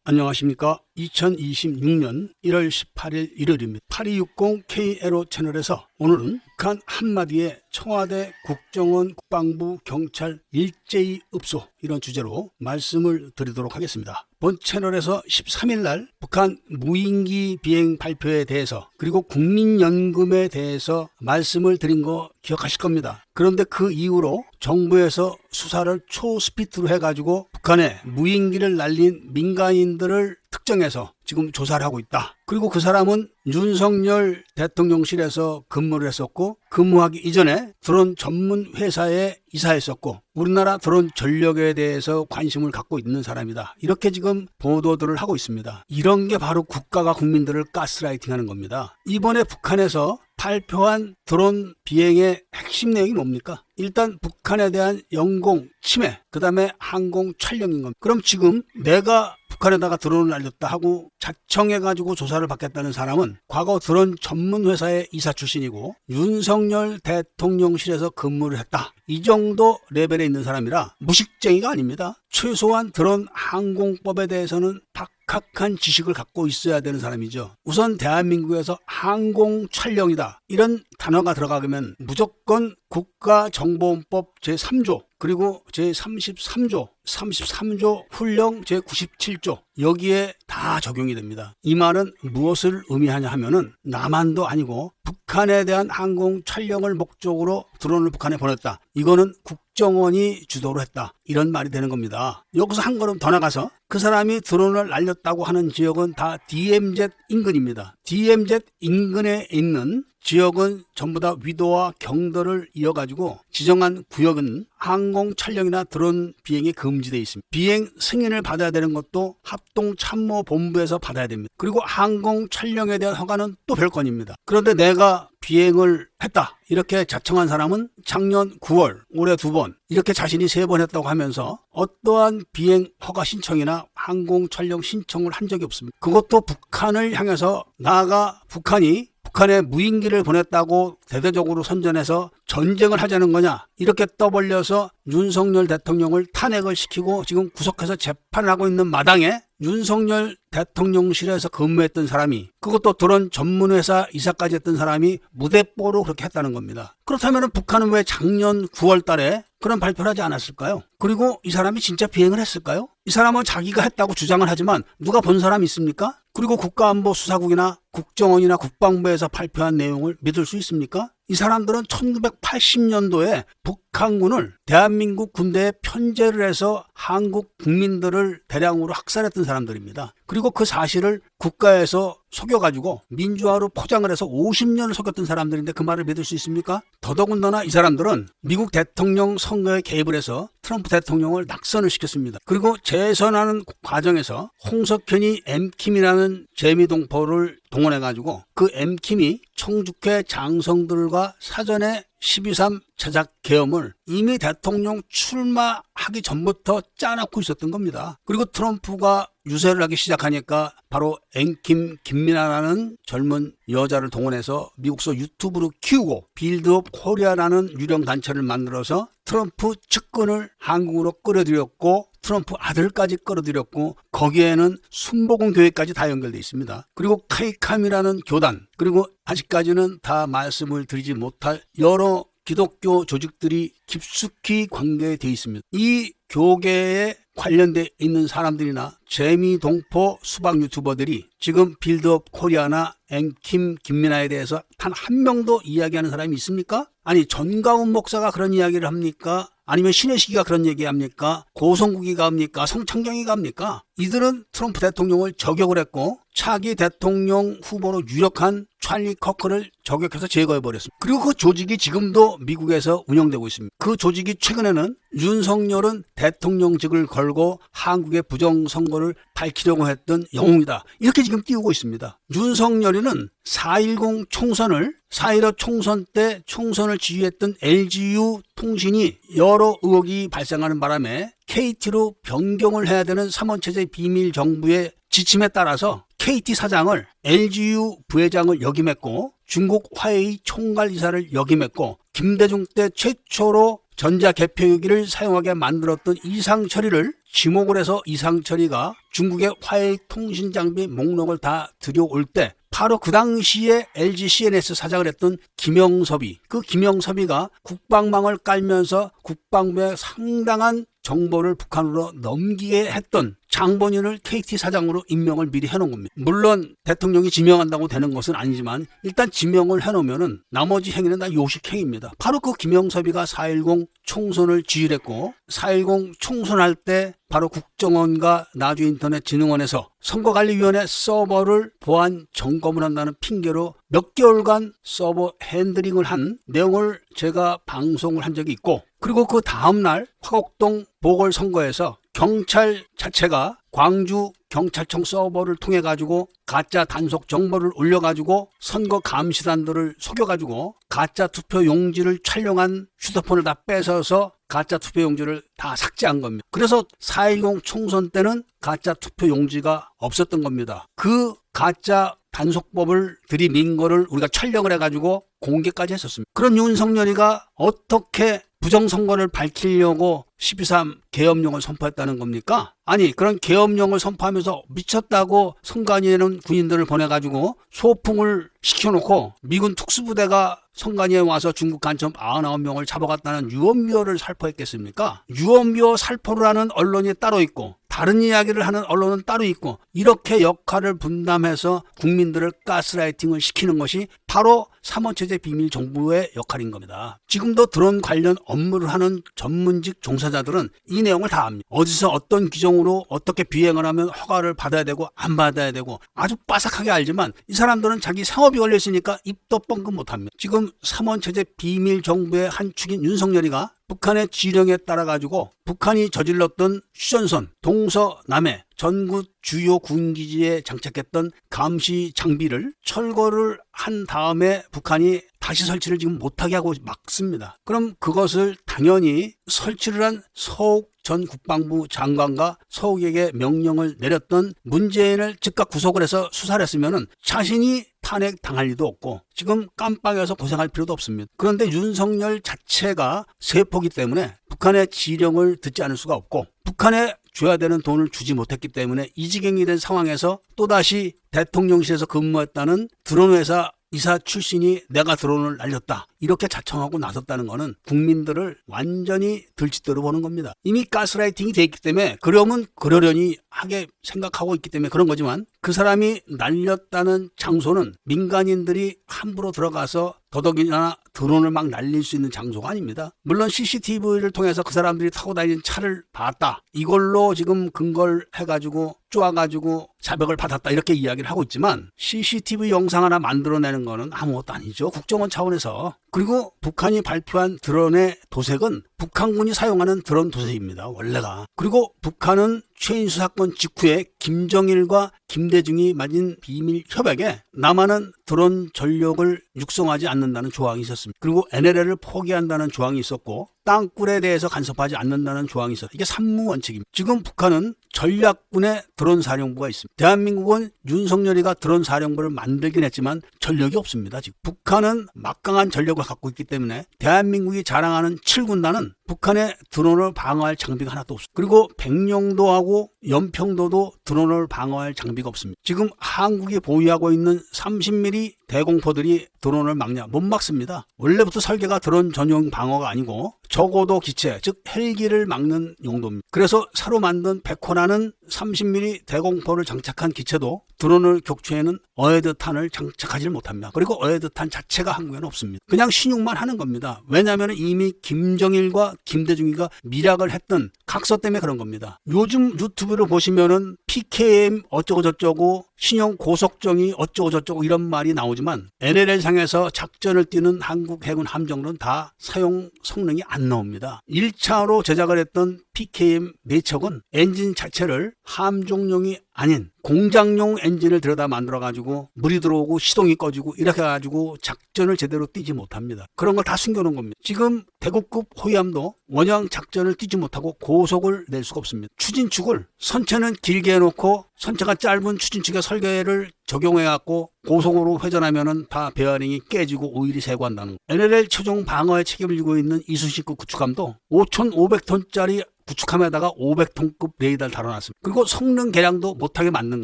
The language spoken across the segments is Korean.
안녕하십니까. 2026년 1월 18일 일요일입니다. 8260K에로 채널에서 오늘은 북한 한마디에 청와대, 국정원, 국방부, 경찰 일제히 읍소 이런 주제로 말씀을 드리도록 하겠습니다. 본 채널에서 13일 날 북한 무인기 비행 발표에 대해서 그리고 국민연금에 대해서 말씀을 드린 거 기억하실 겁니다. 그런데 그 이후로 정부에서 수사를 초스피드로 해가지고 북한에 무인기를 날린 민간인들을 특정해서 지금 조사를 하고 있다. 그리고 그 사람은 윤석열 대통령실에서 근무를 했었고 근무하기 이전에 드론 전문 회사에 이사했었고 우리나라 드론 전력에 대해서 관심을 갖고 있는 사람이다. 이렇게 지금 보도들을 하고 있습니다. 이런 게 바로 국가가 국민들을 가스라이팅하는 겁니다. 이번에 북한에서 발표한 드론 비행의 핵심 내용이 뭡니까? 일단 북한에 대한 영공 침해, 그 다음에 항공 촬영인 겁니다. 그럼 지금 내가 북한에다가 드론을 날렸다 하고 자청해가지고 조사를 받겠다는 사람은 과거 드론 전문 회사의 이사 출신이고 윤석열 대통령실에서 근무를 했다. 이 정도 레벨에 있는 사람이라 무식쟁이가 아닙니다. 최소한 드론 항공법에 대해서는 박학한 지식을 갖고 있어야 되는 사람이죠. 우선 대한민국에서 항공 촬영이다. 이런 단어가 들어가면 무조건 국가정보원법 제3조 그리고 제33조, 33조 훈령 제97조 여기에 다 적용이 됩니다. 이 말은 무엇을 의미하냐 하면은 남한도 아니고 북한에 대한 항공 촬영을 목적으로 드론을 북한에 보냈다. 이거는 국정원이 주도를 했다. 이런 말이 되는 겁니다. 여기서 한 걸음 더 나가서 그 사람이 드론을 날렸다고 하는 지역은 다 DMZ 인근입니다. DMZ 인근에 있는 지역은 전부 다 위도와 경도를 이어가지고 지정한 구역은 항공 촬영이나 드론 비행이 금지되어 있습니다. 비행 승인을 받아야 되는 것도 합동참모본부에서 받아야 됩니다. 그리고 항공 촬영에 대한 허가는 또 별건입니다. 그런데 내가 비행을 했다 이렇게 자청한 사람은 작년 9월 올해 2번 이렇게 자신이 3번 했다고 하면서 어떠한 비행 허가 신청이나 항공 촬영 신청을 한 적이 없습니다. 그것도 북한을 향해서 나아가 북한에 무인기를 보냈다고 대대적으로 선전해서 전쟁을 하자는 거냐 이렇게 떠벌려서 윤석열 대통령을 탄핵을 시키고 지금 구속해서 재판을 하고 있는 마당에 윤석열 대통령실에서 근무했던 사람이 그것도 드론 전문회사 이사까지 했던 사람이 무대뽀로 그렇게 했다는 겁니다. 그렇다면 북한은 왜 작년 9월 달에 그런 발표를 하지 않았을까요? 그리고 이 사람이 진짜 비행을 했을까요? 이 사람은 자기가 했다고 주장을 하지만 누가 본 사람이 있습니까? 그리고 국가안보수사국이나 국정원이나 국방부에서 발표한 내용을 믿을 수 있습니까? 이 사람들은 1980년도에 북한군을 대한민국 군대에 편제를 해서 한국 국민들을 대량으로 학살했던 사람들입니다. 그리고 그 사실을 국가에서 속여가지고 민주화로 포장을 해서 50년을 속였던 사람들인데 그 말을 믿을 수 있습니까? 더더군다나 이 사람들은 미국 대통령 선거에 개입을 해서 트럼프 대통령을 낙선을 시켰습니다. 그리고 재선하는 과정에서 홍석현이 엠킴이라는 재미동포를 동원해가지고 그 엠킴이 청주회 장성들과 사전에 12.3 자작 계엄을 이미 대통령 출마하기 전부터 짜놓고 있었던 겁니다. 그리고 트럼프가 유세를 하기 시작하니까 바로 엠킴 김민아라는 젊은 여자를 동원해서 미국서 유튜브로 키우고 빌드업 코리아라는 유령 단체를 만들어서 트럼프 측근을 한국으로 끌어들였고 트럼프 아들까지 끌어들였고 거기에는 순복음 교회까지 다 연결되어 있습니다. 그리고 카이캄이라는 교단 그리고 아직까지는 다 말씀을 드리지 못할 여러 기독교 조직들이 깊숙이 관계되어 있습니다. 이 교계에 관련되어 있는 사람들이나 재미동포 수박 유튜버들이 지금 빌드업 코리아나 엠킴 김민아에 대해서 단 한 명도 이야기하는 사람이 있습니까? 아니 전가훈 목사가 그런 이야기를 합니까? 아니면 신혜식이가 그런 얘기합니까? 고성국이가 합니까? 성창경이가 합니까? 이들은 트럼프 대통령을 저격을 했고 차기 대통령 후보로 유력한 찰리 커크를 저격해서 제거해버렸습니다. 그리고 그 조직이 지금도 미국에서 운영되고 있습니다. 그 조직이 최근에는 윤석열은 대통령직을 걸고 한국의 부정선거를 밝히려고 했던 영웅이다. 이렇게 지금 띄우고 있습니다. 윤석열이는 4.10 총선을 4.15 총선 때 총선을 지휘했던 LGU 통신이 여러 의혹이 발생하는 바람에 KT로 변경을 해야 되는 3원체제 비밀 정부의 지침에 따라서 KT 사장을 LGU 부회장을 역임했고 중국 화웨이 총괄이사를 역임했고 김대중 때 최초로 전자개표기를 사용하게 만들었던 이상철이를 지목을 해서 이상철이가 중국의 화해통신장비 목록을 다 들여올 때 바로 그 당시에 LG CNS 사장을 했던 김영섭이, 그 김영섭이가 국방망을 깔면서 국방부에 상당한 정보를 북한으로 넘기게 했던 장본인을 KT 사장으로 임명을 미리 해놓은 겁니다. 물론 대통령이 지명한다고 되는 것은 아니지만 일단 지명을 해놓으면은 나머지 행위는 다 요식행위입니다. 바로 그 김영섭이가 4.10 총선을 지휘했고 4.10 총선할 때 바로 국정원과 나주인터넷진흥원에서 선거관리위원회 서버를 보안 점검을 한다는 핑계로 몇 개월간 서버 핸들링을 한 내용을 제가 방송을 한 적이 있고, 그리고 그 다음날 화곡동 보궐선거에서 경찰 자체가 광주 경찰청 서버를 통해 가지고 가짜 단속 정보를 올려 가지고 선거 감시단들을 속여 가지고 가짜 투표 용지를 촬영한 휴대폰을 다 뺏어서 가짜 투표 용지를 다 삭제한 겁니다. 그래서 4.10 총선 때는 가짜 투표 용지가 없었던 겁니다. 그 가짜 단속법을 들이민 거를 우리가 촬영을 해가지고 공개까지 했었습니다. 그런 윤석열이가 어떻게 부정선거를 밝히려고 12.3 계엄령을 선포했다는 겁니까? 아니, 그런 계엄령을 선포하면서 미쳤다고 선관위에는 군인들을 보내가지고 소풍을 시켜놓고 미군 특수부대가 선관위에 와서 중국 간첩 99명을 잡아갔다는 유언비어를 살포했겠습니까? 유언비어 살포를 하는 언론이 따로 있고 다른 이야기를 하는 언론은 따로 있고, 이렇게 역할을 분담해서 국민들을 가스라이팅을 시키는 것이 바로 3.5체제 비밀 정부의 역할인 겁니다. 지금도 드론 관련 업무를 하는 전문직 종사자들은 이 내용을 다 압니다. 어디서 어떤 규정으로 어떻게 비행을 하면 허가를 받아야 되고 안 받아야 되고 아주 빠삭하게 알지만 이 사람들은 자기 생업이 걸려 있으니까 입도 뻥끗 못합니다. 지금 3.5체제 비밀 정부의 한 축인 윤석열이가 북한의 지령에 따라 가지고 북한이 저질렀던 휴전선, 동서남해 전국 주요 군기지에 장착했던 감시 장비를 철거를 한 다음에 북한이 다시 설치를 지금 못하게 하고 막습니다. 그럼 그것을 당연히 설치를 한 서욱 전 국방부 장관과 서욱에게 명령을 내렸던 문재인을 즉각 구속을 해서 수사를 했으면은 자신이 탄핵 당할 리도 없고 지금 깜빡여서 고생할 필요도 없습니다. 그런데 윤석열 자체가 세포기 때문에 북한의 지령을 듣지 않을 수가 없고, 북한에 줘야 되는 돈을 주지 못했기 때문에 이지경이 된 상황에서 또다시 대통령실에서 근무했다는 드론 회사 이사 출신이 내가 드론을 날렸다, 이렇게 자청하고 나섰다는 것은 국민들을 완전히 들짓대로 보는 겁니다. 이미 가스라이팅이 돼 있기 때문에 그러면 그러려니 하게 생각하고 있기 때문에 그런 거지만, 그 사람이 날렸다는 장소는 민간인들이 함부로 들어가서 더덕이나 드론을 막 날릴 수 있는 장소가 아닙니다. 물론 CCTV를 통해서 그 사람들이 타고 다니는 차를 봤다, 이걸로 지금 근거를 해가지고 쪼아가지고 자백을 받았다, 이렇게 이야기를 하고 있지만 CCTV 영상 하나 만들어내는 거는 아무것도 아니죠. 국정원 차원에서. 그리고 북한이 발표한 드론의 도색은 북한군이 사용하는 드론 도색입니다, 원래가. 그리고 북한은 최인수 사건 직후에 김정일과 김대중이 맺은 비밀 협약에 남한은 드론 전력을 육성하지 않는다는 조항이 있었습니다. 그리고 NLL을 포기한다는 조항이 있었고 땅굴에 대해서 간섭하지 않는다는 조항이 있었습니다. 이게 삼무원칙입니다. 지금 북한은 전략군의 드론 사령부가 있습니다. 대한민국은 윤석열이가 드론 사령부를 만들긴 했지만 전력이 없습니다. 지금 북한은 막강한 전력을 갖고 있기 때문에 대한민국이 자랑하는 7군단은 북한의 드론을 방어할 장비가 하나도 없습니다. 그리고 백령도하고 연평도도 드론을 방어할 장비가 없습니다. 지금 한국이 보유하고 있는 30mm 대공포들이 드론을 막냐? 못 막습니다. 원래부터 설계가 드론 전용 방어가 아니고 적어도 기체, 즉 헬기를 막는 용도입니다. 그래서 새로 만든 백호라는 30mm 대공포를 장착한 기체도 드론을 격추에는 어헤드탄을 장착하지 못합니다. 그리고 어헤드탄 자체가 한국에는 없습니다. 그냥 신용만 하는 겁니다. 왜냐하면 이미 김정일과 김대중이가 미락을 했던 각서 때문에 그런 겁니다. 요즘 유튜브를 보시면은 PKM 어쩌고 저쩌고 신형 고속정이 어쩌고 저쩌고 이런 말이 나오지만 NLL 상에서 작전을 뛰는 한국 해군 함정은 다 사용 성능이 안 나옵니다. 1차로 제작을 했던 PKM 4척은 엔진 자체를 함정용이 아닌 공장용 엔진을 들여다 만들어가지고 물이 들어오고 시동이 꺼지고 이렇게 해가지고 작전을 제대로 뛰지 못합니다. 그런 걸 다 숨겨놓은 겁니다. 지금 대구급 호위함도 원형 작전을 뛰지 못하고 고속을 낼 수가 없습니다. 추진축을 선체는 길게 해놓고 선체가 짧은 추진축의 설계를 적용해갖고 고속으로 회전하면은 다 베어링이 깨지고 오일이 새고한다는 거. NLL 최종 방어에 책임을 지고 있는 이순신급 구축함도 5,500톤짜리 구축함에다가 500톤급 레이더를 달아놨습니다. 그리고 성능 개량도 못하게 만든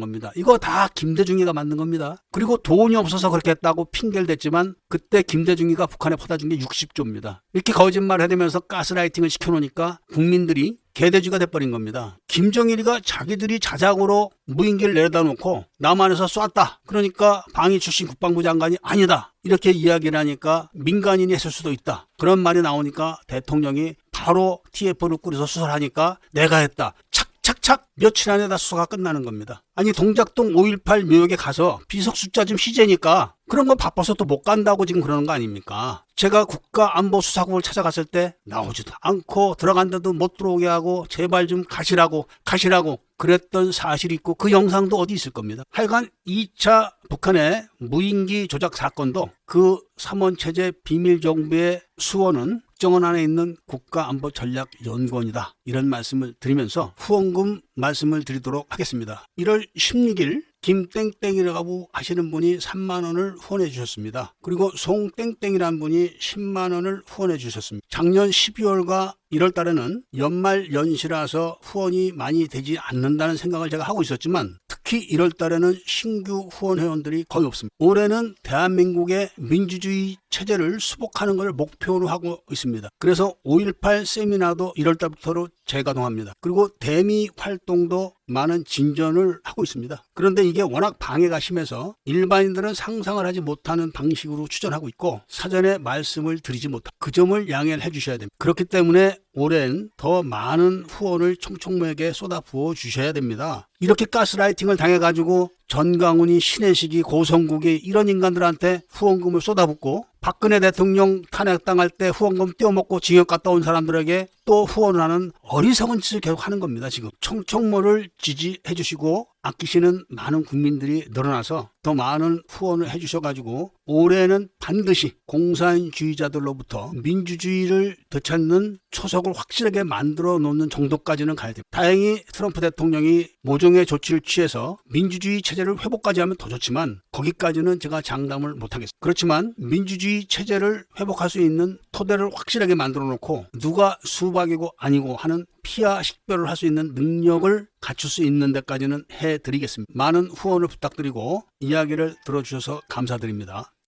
겁니다. 이거 다 김대중이가 만든 겁니다. 그리고 돈이 없어서 그렇게 했다고 핑계를 댔지만 그때 김대중이가 북한에 퍼다 준 게 60조입니다. 이렇게 거짓말을 해대면서 가스라이팅을 시켜놓으니까 국민들이 개돼지가 돼버린 겁니다. 김정일이가 자기들이 자작으로 무인기를 내려다 놓고 남한에서 쐈다. 그러니까 방위 출신 국방부 장관이 아니다. 이렇게 이야기를 하니까 민간인이 했을 수도 있다. 그런 말이 나오니까 대통령이 바로 TF를 꾸려서 수사하니까 내가 했다. 착착착 며칠 안에 다 수사가 끝나는 겁니다. 아니 동작동 5.18 묘역에 가서 비석 숫자 좀 시제니까 그런 거 바빠서 또 못 간다고 지금 그러는 거 아닙니까? 제가 국가안보수사국을 찾아갔을 때 나오지도 않고 들어간데도 못 들어오게 하고 제발 좀 가시라고 그랬던 사실이 있고 그 영상도 어디 있을 겁니다. 하여간 2차 북한의 무인기 조작 사건도 그 삼원체제 비밀정보의 수원은 국정원 안에 있는 국가안보전략연구원이다. 이런 말씀을 드리면서 후원금 말씀을 드리도록 하겠습니다. 1월 16일 김땡땡이라고 하시는 분이 3만 원을 후원해 주셨습니다. 그리고 송땡땡이라는 분이 10만 원을 후원해 주셨습니다. 작년 12월과 1월 달에는 연말 연시라서 후원이 많이 되지 않는다는 생각을 제가 하고 있었지만 특히 1월 달에는 신규 후원 회원들이 거의 없습니다. 올해는 대한민국의 민주주의 체제를 수복하는 것을 목표로 하고 있습니다. 그래서 5.18 세미나도 1월 달부터로 재가동합니다. 그리고 대미 활동도 많은 진전을 하고 있습니다. 그런데 이게 워낙 방해가 심해서 일반인들은 상상을 하지 못하는 방식으로 추진하고 있고 사전에 말씀을 드리지 못하고 그 점을 양해를 해주셔야 됩니다. 그렇기 때문에 올해는 더 많은 후원을 총총무에게 쏟아부어 주셔야 됩니다. 이렇게 가스라이팅을 당해가지고 전광훈이 신혜식이 고성국이 이런 인간들한테 후원금을 쏟아붓고 박근혜 대통령 탄핵당할 때 후원금 떼어먹고 징역 갔다 온 사람들에게 또 후원을 하는 어리석은 짓을 계속 하는 겁니다. 지금 총총무를 지지해 주시고 아끼시는 많은 국민들이 늘어나서 더 많은 후원을 해주셔가지고 올해는 반드시 공산주의자들로부터 민주주의를 되찾는 초석을 확실하게 만들어 놓는 정도까지는 가야 됩니다. 다행히 트럼프 대통령이 모종의 조치를 취해서 민주주의 체제를 회복까지 하면 더 좋지만 거기까지는 제가 장담을 못하겠습니다. 그렇지만 민주주의 체제를 회복할 수 있는 토대를 확실하게 만들어 놓고 누가 수박이고 아니고 하는 피하 식별을 할 수 있는 능력을 갖출 수 있는 데까지는 해드리겠습니다. 많은 후원을 부탁드리고 이야기를 들어주셔서 감사드립니다.